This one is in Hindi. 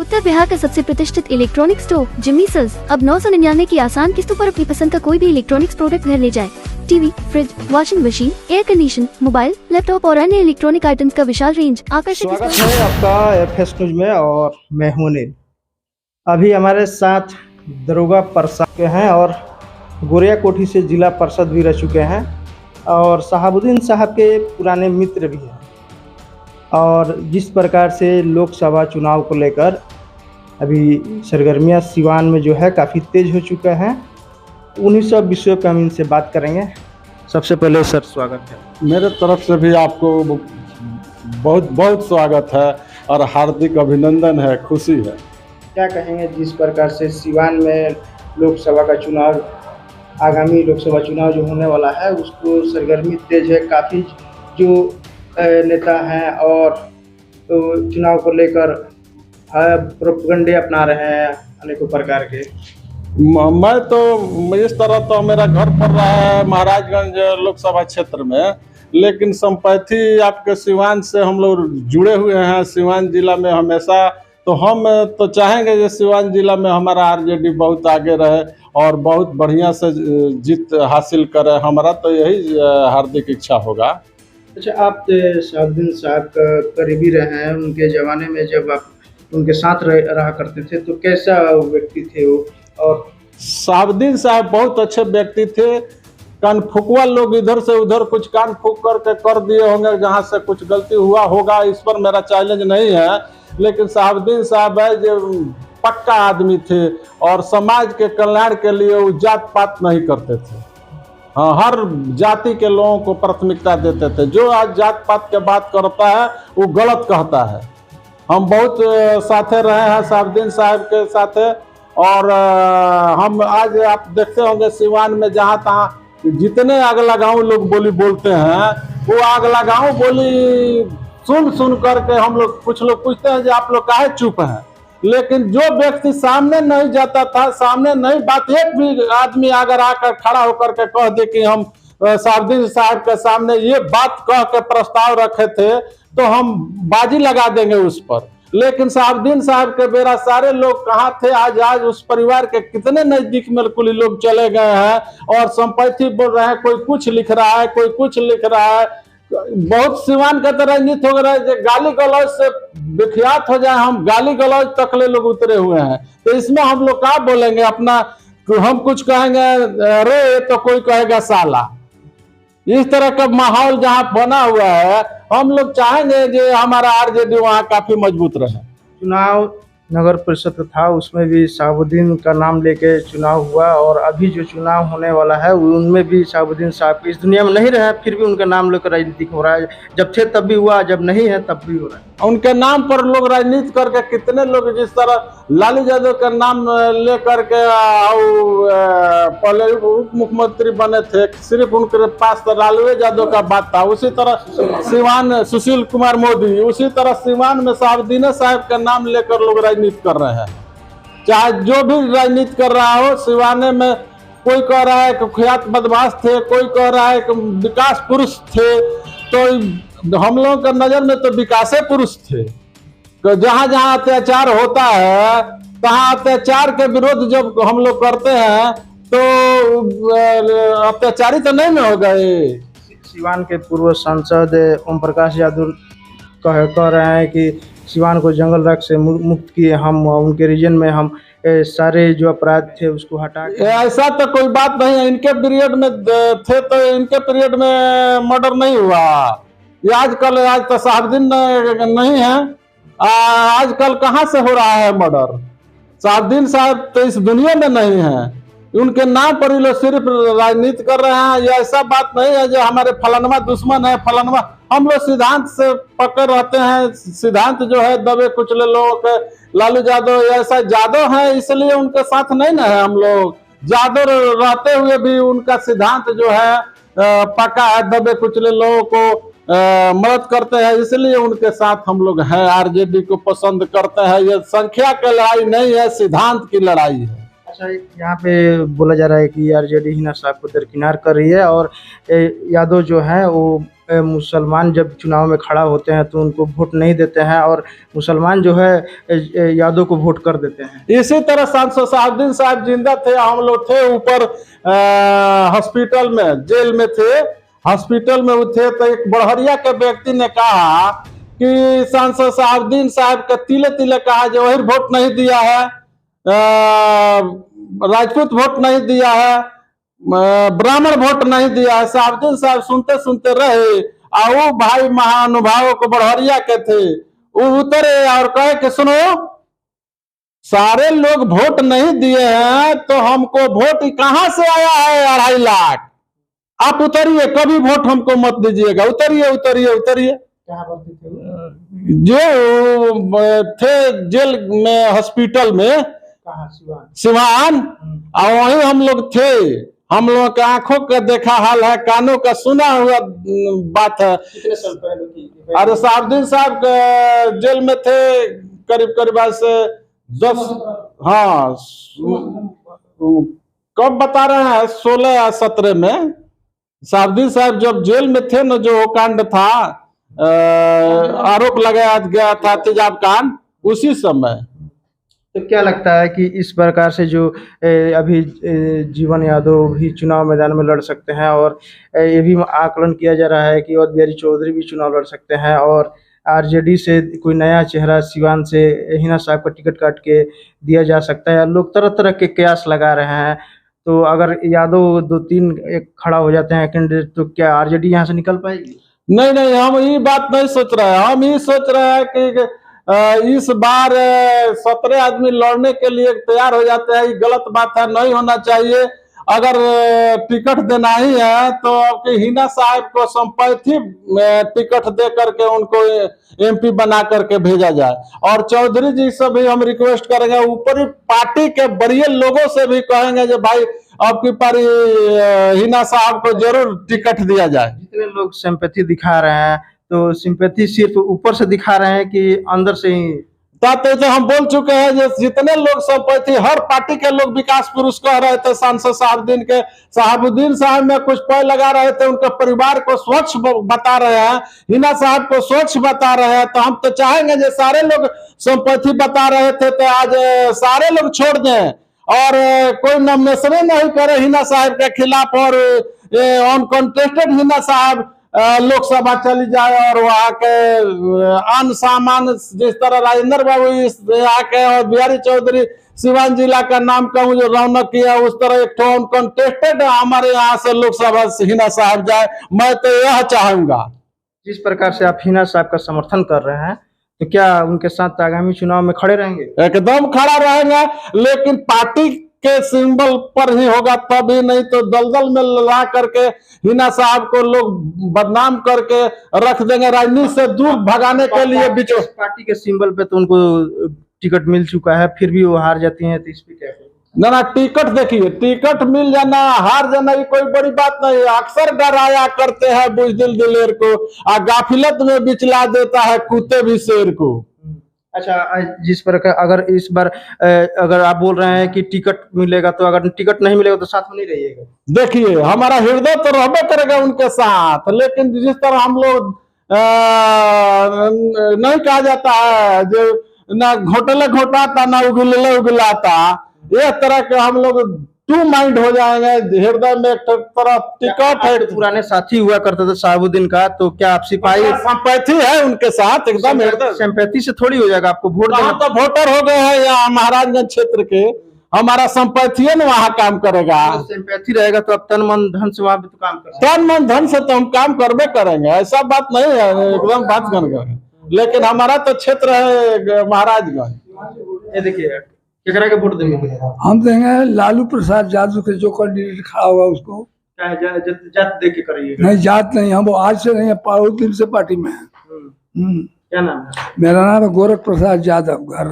उत्तर बिहार का सबसे प्रतिष्ठित इलेक्ट्रॉनिक स्टोर जिम्मी सेल्स अब 999 की आसान किस्तों पर अपनी पसंद का कोई भी इलेक्ट्रॉनिक्स प्रोडक्ट घर ले जाए। TV, fridge, washing machine, air condition, mobile, laptop और अन्य इलेक्ट्रॉनिक आइटम्स का विशाल रेंज। आकर्षक स्वागत है आपका एफएस न्यूज में और मैं हूं अनिल। अभी हमारे साथ दरोगा प्रसाद के हैं और गोरिया कोठी से जिला पार्षद भी रह चुके हैं और शहाबुद्दीन साहब के पुराने मित्र भी हैं। और जिस प्रकार से लोकसभा चुनाव को लेकर अभी सरगर्मियां सिवान में जो है काफ़ी तेज हो चुका है, उन्हीं सब विषयों पर हम इनसे बात करेंगे। सबसे पहले सर स्वागत है। मेरे तरफ से भी आपको बहुत बहुत स्वागत है और हार्दिक अभिनंदन है, खुशी है। क्या कहेंगे जिस प्रकार से सिवान में लोकसभा का चुनाव, आगामी लोकसभा चुनाव जो होने वाला है उसको सरगर्मी तेज है, काफ़ी जो नेता हैं और तो चुनाव को लेकर प्रोपेगेंडे अपना रहे हैं अनेकों प्रकार के। मैं तो इस तरह तो मेरा घर पड़ रहा है महाराजगंज लोकसभा क्षेत्र में, लेकिन संपैथी आपके सिवान से हम लोग जुड़े हुए हैं। सिवान जिला में हमेशा तो हम तो चाहेंगे कि सिवान जिला में हमारा आरजेडी बहुत आगे रहे और बहुत बढ़िया से जीत हासिल करे। हमारा तो यही हार्दिक इच्छा होगा। अच्छा, आप शहाबुद्दीन साहब का करीबी रहे हैं, उनके ज़माने में जब आप उनके साथ रहा करते थे तो कैसा व्यक्ति थे वो? और शहाबुद्दीन साहब बहुत अच्छे व्यक्ति थे। कान फुकवा लोग इधर से उधर कुछ कान फूक करके कर दिए होंगे, जहाँ से कुछ गलती हुआ होगा, इस पर मेरा चैलेंज नहीं है। लेकिन शहाबुद्दीन साहब है जो पक्का आदमी थे और समाज के कल्याण के लिए वो जात पात नहीं करते थे। हाँ, हर जाति के लोगों को प्राथमिकता देते थे। जो आज जात पात के बात करता है वो गलत कहता है। हम बहुत साथे रहे हैं शहाबुद्दीन साहब के साथे और हम आज आप देखते होंगे सिवान में जहाँ तहाँ जितने अगला गाँव लोग बोली बोलते हैं, वो अगला गाँव बोली सुन करके हम लोग कुछ लोग पूछते हैं कि आप लोग काहे चुप हैं। लेकिन जो व्यक्ति सामने नहीं जाता था, सामने नहीं बात, एक भी आदमी अगर आकर खड़ा होकर के कह दे कि हम शहाबुद्दीन साहब के सामने ये बात कह के प्रस्ताव रखे थे तो हम बाजी लगा देंगे उस पर। लेकिन शहाबुद्दीन साहब के बेरा सारे लोग कहाँ थे, आज उस परिवार के कितने नजदीक में कुल लोग चले गए हैं और संपत्ति बोल रहे हैं। कोई कुछ लिख रहा है, कोई कुछ लिख रहा है। बहुत सिवान का तरह राजनीति हो रहा है, गाली गलौज से विख्यात हो जाए, हम गाली गलौज तक ले लोग उतरे हुए हैं। तो इसमें हम लोग क्या बोलेंगे? अपना हम कुछ कहेंगे अरे तो कोई कहेगा साला। इस तरह का माहौल जहाँ बना हुआ है, हम लोग चाहेंगे कि हमारा आरजेडी वहाँ काफी मजबूत रहे। चुनाव नगर परिषद था, उसमें भी शहाबुद्दीन का नाम लेके चुनाव हुआ और अभी जो चुनाव होने वाला है उनमें भी शहाबुद्दीन साहब इस दुनिया में नहीं रहे, फिर भी उनका नाम लेकर राजनीति हो रहा है। जब थे तब भी हुआ, जब नहीं है तब भी हो रहा है। उनके नाम पर लोग राजनीति करके कितने लोग, जिस तरह लालू यादव का नाम ले करके पहले उप मुख्यमंत्री बने थे, सिर्फ उनके पास तो लालू यादव का बात था। उसी तरह सिवान सुशील कुमार मोदी, उसी तरह सिवान में शहाबुद्दीन साहब का नाम लेकर लोग राजनीति कर रहे हैं। चाहे जो भी राजनीति कर रहा हो, सिवाने में कोई कह रहा है कि खुयात बदमाश थे, कोई कह रहा है कि विकास पुरुष थे। तो हम लोगों का नजर में तो विकासे पुरुष थे। तो जहां जहां अत्याचार होता है, तहां अत्याचार के विरोध जब हम लोग करते हैं तो अत्याचारी तो नहीं ना हो गए। सिवान के पूर्व सांसद ओम प्रकाश यादव कह रहे हैं कि सिवान को जंगल राख से मुक्त किए हम, उनके रीजन में हम सारे जो अपराध थे उसको हटा के। ऐसा तो कोई बात नहीं है। इनके पीरियड में थे तो इनके पीरियड में मर्डर नहीं हुआ। आजकल आज तो शहाबुद्दीन नहीं है, आजकल कहाँ से हो रहा है मर्डर? शहाबुद्दीन साहब तो इस दुनिया में नहीं है। उनके नाम पर ही लोग सिर्फ राजनीति कर रहे हैं। ये ऐसा बात नहीं है जो हमारे फलानवा दुश्मन है, फलानवा। हम लोग सिद्धांत से पकड़ रहते हैं। सिद्धांत जो है दबे कुचले लोगों के, लालू यादव ऐसा यादव है इसलिए उनके साथ नहीं ना है हम लोग। यादव रहते हुए भी उनका सिद्धांत जो है पक्का है, दबे कुचले लोगों को मदद करते हैं, इसलिए उनके साथ हम लोग हैं। आरजेडी को पसंद करते हैं। ये संख्या की लड़ाई नहीं है, सिद्धांत की लड़ाई है। अच्छा, यहाँ पे बोला जा रहा है कि आरजेडी हिना साहब को दरकिनार कर रही है और यादव जो है वो मुसलमान जब चुनाव में खड़ा होते हैं तो उनको वोट नहीं देते हैं और मुसलमान जो है यादव को वोट कर देते हैं। इसी तरह सांसद साहबुद्दीन साहब जिंदा थे, हम लोग थे ऊपर हॉस्पिटल में, जेल में थे, हॉस्पिटल में वो थे, तो एक बड़हरिया के व्यक्ति ने कहा कि सांसद साहबुद्दीन साहब का तिले तिले कहा जो वही वोट नहीं दिया है, राजपूत वोट नहीं दिया है, ब्राह्मण वोट नहीं दिया है। साहबुद्दीन साहब सुनते सुनते रहे और वो भाई महानुभावों को बड़हरिया के थे, वो उतरे और कहे कि सुनो, सारे लोग वोट नहीं दिए हैं तो हमको वोट कहां से आया है 2.5 लाख, आप उतरिए, कभी वोट हमको मत दीजिएगा, उतरिए उतरिए उतरिए। जो थे जेल में, हॉस्पिटल में, सिवान, और वहीं हम लोग थे, हम लोगों के आंखों का देखा हाल है, कानों का सुना हुआ बात है। अरे साहबुद्दीन साहब जेल में थे करीब करीब से 10, हाँ कब बता रहे हैं, 16 या 17 में साहबुद्दीन साहब जब जेल में थे न, जो कांड था, आरोप लगाया गया था तेजाब कांड, उसी समय। तो क्या लगता है कि इस प्रकार से जो अभी जीवन यादव भी चुनाव मैदान में लड़ सकते हैं और ये भी आकलन किया जा रहा है कि अवध बिहारी चौधरी भी चुनाव लड़ सकते हैं और आरजेडी से कोई नया चेहरा सिवान से हिना साहब का टिकट काट के दिया जा सकता है, लोग तरह तरह के कयास लगा रहे हैं। तो अगर यादव 2-3 खड़ा हो जाते हैं कैंडिडेट, तो क्या आरजेडी यहाँ से निकल पाएगी? नहीं नहीं, हम ये बात नहीं सोच रहे हैं, हम ये सोच रहे हैं कि इस बार 17 आदमी लड़ने के लिए तैयार हो जाते हैं, ये गलत बात है, नहीं होना चाहिए। अगर टिकट देना ही है तो आपके हिना साहब को संपैथी टिकट दे करके उनको एमपी बना करके भेजा जाए, और चौधरी जी से भी हम रिक्वेस्ट करेंगे, ऊपरी पार्टी के बड़े लोगों से भी कहेंगे जो भाई आपकी पारी हिना साहब को जरूर टिकट दिया जाए। जितने लोग सिंपैथी दिखा रहे हैं, तो सिंपैथी सिर्फ ऊपर से दिखा रहे हैं कि अंदर से ही? तो हम बोल चुके हैं, जितने लोग संपत्ति, हर पार्टी के लोग विकास पुरुष कह रहे थे, सांसद साहबुद्दीन साहब में कुछ पैर लगा रहे थे, उनके परिवार को स्वच्छ बता रहे हैं, हिना साहब को स्वच्छ बता रहे हैं। तो हम तो चाहेंगे जो सारे लोग संपत्ति बता रहे थे तो आज सारे लोग छोड़ दें और कोई नॉमिनेशन नहीं करे हिना साहब के खिलाफ, और अनकंटेस्टेड हिना साहब लोकसभा चली जाए और वहाँ के अन्य सामान, जिस तरह राजेंद्र बाबू यहाँ के और बिहारी चौधरी सिवान जिला का नाम का जो रौनक किया, उस तरह एक अनकंटेस्टेड हमारे यहाँ से लोकसभा हिना साहब जाए, मैं तो यह चाहूंगा। जिस प्रकार से आप हिना साहब का समर्थन कर रहे हैं, तो क्या उनके साथ आगामी चुनाव में खड़े रहेंगे? एकदम खड़ा रहेंगे, लेकिन पार्टी के सिंबल पर ही होगा तभी, नहीं तो दलदल में ला करके हिना साहब को लोग बदनाम करके रख देंगे, राजनीति से दूर भगाने के लिए। बीचों पार्टी के सिंबल पे तो उनको टिकट मिल चुका है, फिर भी वो हार जाती हैं, तो इस पे क्या कहें? ना टिकट देखिए, टिकट मिल जाना हार जाना ये कोई बड़ी बात नहीं है। अक्सर डराया करते हैं बुजदिल दिलेर को, और गाफिलत में बिचला देता है कुत्ते भी शेर को। अच्छा, जिस प्रकार अगर इस बार अगर आप बोल रहे हैं कि टिकट मिलेगा, तो अगर टिकट नहीं मिलेगा तो साथ में नहीं रहिएगा? देखिए, हमारा हृदय तो रहबे करेगा उनके साथ, लेकिन जिस तरह हम लोग नहीं कहा जाता है जो ना घोटले घोटाता ना उगले उगलाता, इस तरह के हम लोग टू माइंड हो जाएंगे। हृदय में एक तरह टिकट है, पुराने साथी हुआ करते थे साहबुद्दीन का, तो क्या आप सिपाही संपत्ति है उनके साथ? एकदम सिंपैथी से थोड़ी हो जाएगा आपको वोट देना? तो वोटर हो गए हैं यहाँ महाराजगंज क्षेत्र के, हमारा संपत्ति है ना वहाँ काम करेगा। सिंपैथी रहेगा तो आप तन मन धन से वहाँ भी तो काम करेंगे। तन मन धन से तो हम काम करबे करेंगे, ऐसा बात नहीं है, एकदम बात करेंगे, लेकिन हमारा तो क्षेत्र है महाराजगंज। ये देखिए, केकरा के वोट देंगे? हम देंगे लालू प्रसाद यादव के, जो कैंडिडेट खड़ा हुआ उसको। क्या है, जात देख के करिएगा? नहीं, जात नहीं, हम आज से नहीं है, बहुत दिन से पार्टी में है। क्या नाम है? मेरा नाम है गोरख प्रसाद यादव, घर